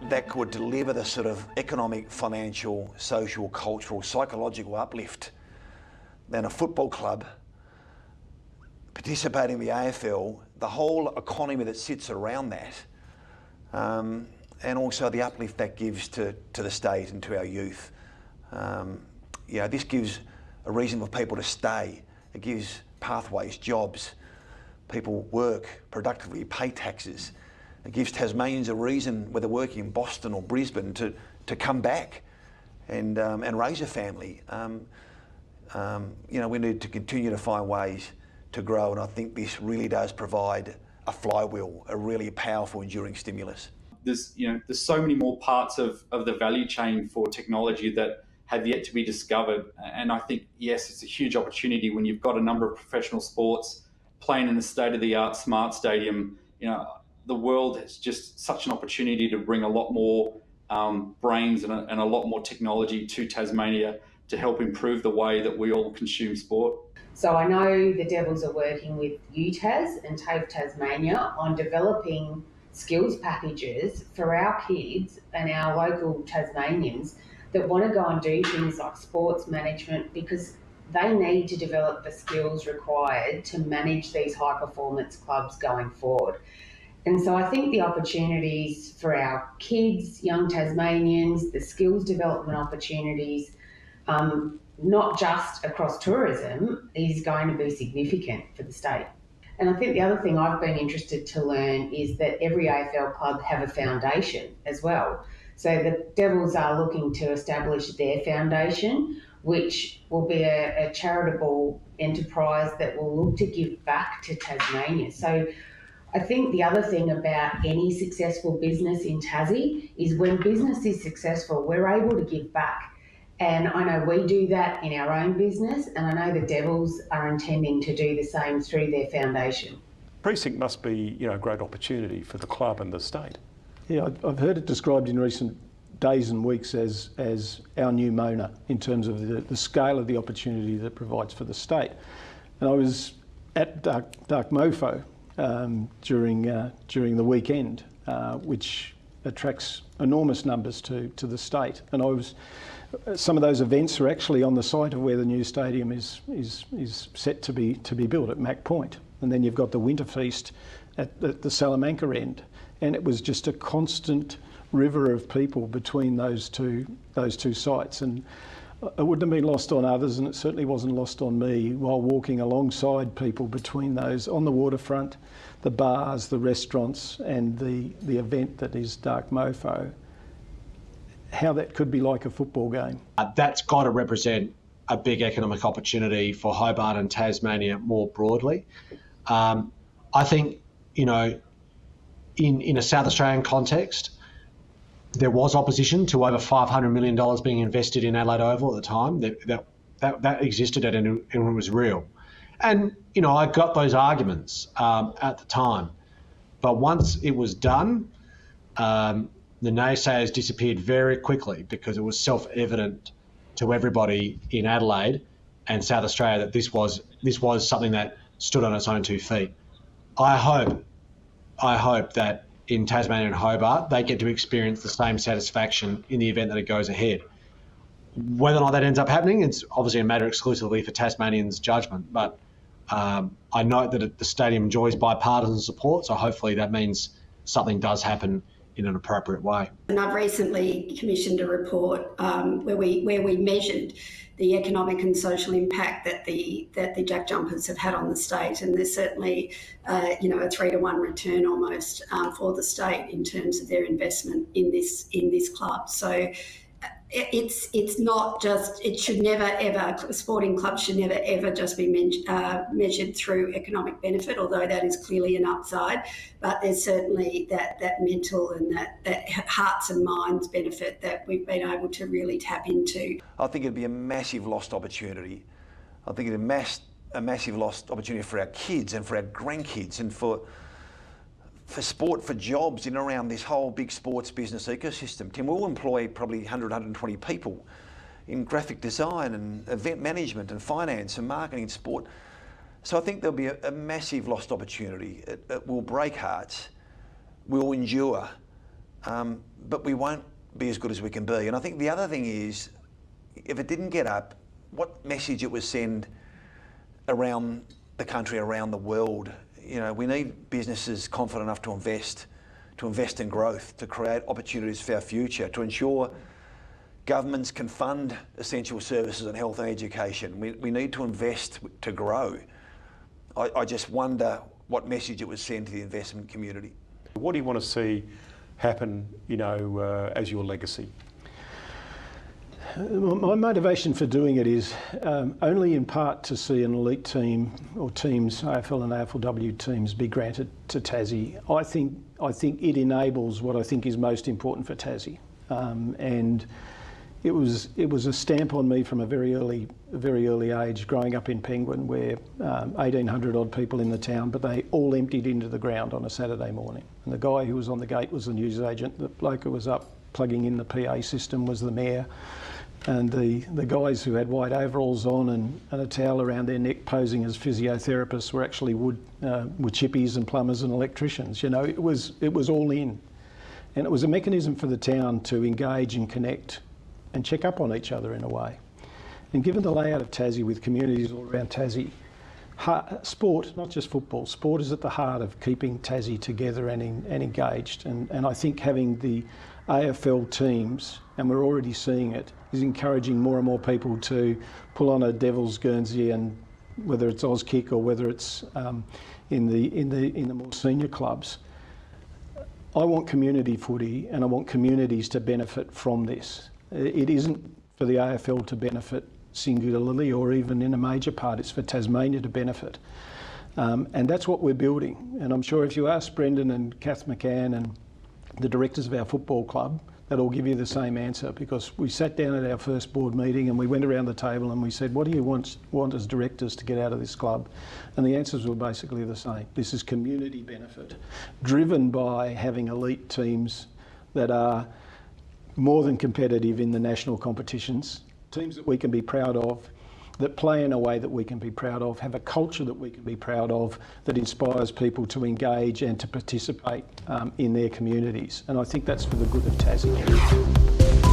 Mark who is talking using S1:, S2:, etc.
S1: That could deliver the sort of economic, financial, social, cultural, psychological uplift than a football club participating in the AFL, the whole economy that sits around that, and also the uplift that gives to the state and to our youth. This gives a reason for people to stay. It gives pathways, jobs, people work productively, pay taxes. It gives Tasmanians a reason, whether working in Boston or Brisbane, to come back and raise a family. We need to continue to find ways to grow, and I think this really does provide a flywheel, a really powerful, enduring stimulus.
S2: There's so many more parts of the value chain for technology that have yet to be discovered, and I think, yes, it's a huge opportunity when you've got a number of professional sports playing in a state-of-the-art smart stadium. The world has just such an opportunity to bring a lot more brains and a lot more technology to Tasmania to help improve the way that we all consume sport.
S3: So I know the Devils are working with UTAS and TAFE Tasmania on developing skills packages for our kids and our local Tasmanians that want to go and do things like sports management, because they need to develop the skills required to manage these high performance clubs going forward. And so I think the opportunities for our kids, young Tasmanians, the skills development opportunities, not just across tourism, is going to be significant for the state. And I think the other thing I've been interested to learn is that every AFL club have a foundation as well. So the Devils are looking to establish their foundation, which will be a charitable enterprise that will look to give back to Tasmania. So I think the other thing about any successful business in Tassie is when business is successful, we're able to give back. And I know we do that in our own business, and I know the Devils are intending to do the same through their foundation.
S4: Precinct must be, a great opportunity for the club and the state.
S5: Yeah, I've heard it described in recent days and weeks as our new Mona in terms of the scale of the opportunity that it provides for the state. And I was at Dark Mofo during the weekend, which attracts enormous numbers to the state. And some of those events are actually on the site of where the new stadium is set to be built at Mac Point. And then you've got the Winter Feast at the Salamanca end. And it was just a constant river of people between those two sites. And it wouldn't have been lost on others, and it certainly wasn't lost on me while walking alongside people between those on the waterfront, the bars, the restaurants, and the event that is Dark Mofo, how that could be like a football game.
S6: That's got to represent a big economic opportunity for Hobart and Tasmania more broadly. I think, in a South Australian context, there was opposition to over $500 million being invested in Adelaide Oval at the time. That existed and it was real. And, I got those arguments at the time. But once it was done, the naysayers disappeared very quickly because it was self-evident to everybody in Adelaide and South Australia that this was something that stood on its own 2 feet. I hope that in Tasmania and Hobart, they get to experience the same satisfaction in the event that it goes ahead. Whether or not that ends up happening, it's obviously a matter exclusively for Tasmanians' judgment. But I note that the stadium enjoys bipartisan support, so hopefully that means something does happen in an appropriate way.
S7: And I've recently commissioned a report where we measured the economic and social impact that the Jack Jumpers have had on the state, and there's certainly a 3-to-1 return almost for the state in terms of their investment in this club. So it's not just, it should never ever, sporting clubs should never ever just be measured through economic benefit, although that is clearly an upside, but there's certainly that mental and that hearts and minds benefit that we've been able to really tap into.
S1: I think it'd be a massive lost opportunity. I think it'd be a massive lost opportunity for our kids and for our grandkids and for sport, for jobs in and around this whole big sports business ecosystem. Tim, we'll employ probably 100, 120 people in graphic design and event management and finance and marketing and sport. So I think there'll be a massive lost opportunity. It will break hearts, we'll endure, but we won't be as good as we can be. And I think the other thing is, if it didn't get up, what message it would send around the country, around the world. You know, we need businesses confident enough to invest in growth, to create opportunities for our future, to ensure governments can fund essential services and health and education. We need to invest to grow. I just wonder what message it would send to the investment community.
S4: What do you want to see happen, you know, as your legacy?
S5: My motivation for doing it is only in part to see an elite team or teams, AFL and AFLW teams, be granted to Tassie. I think it enables what I think is most important for Tassie, and it was a stamp on me from a very early age, growing up in Penguin, where 1,800 odd people in the town, but they all emptied into the ground on a Saturday morning. And the guy who was on the gate was the newsagent. The bloke who was up plugging in the PA system was the mayor. And the guys who had white overalls on and a towel around their neck posing as physiotherapists were actually were chippies and plumbers and electricians. You know, it was all in. And it was a mechanism for the town to engage and connect and check up on each other in a way. And given the layout of Tassie with communities all around Tassie, sport, not just football, sport is at the heart of keeping Tassie together and engaged. And I think having the AFL teams, and we're already seeing it, is encouraging more and more people to pull on a Devils Guernsey, and whether it's Auskick or whether it's in the more senior clubs. I want community footy, and I want communities to benefit from this. It isn't for the AFL to benefit singularly or even in a major part, it's for Tasmania to benefit. And that's what we're building. And I'm sure if you ask Brendon and Kath McCann and the directors of our football club, that'll give you the same answer, because we sat down at our first board meeting and we went around the table and we said, what do you want as directors to get out of this club? And the answers were basically the same. This is community benefit, driven by having elite teams that are more than competitive in the national competitions, teams that we can be proud of, that play in a way that we can be proud of, have a culture that we can be proud of, that inspires people to engage and to participate in their communities. And I think that's for the good of Tassie.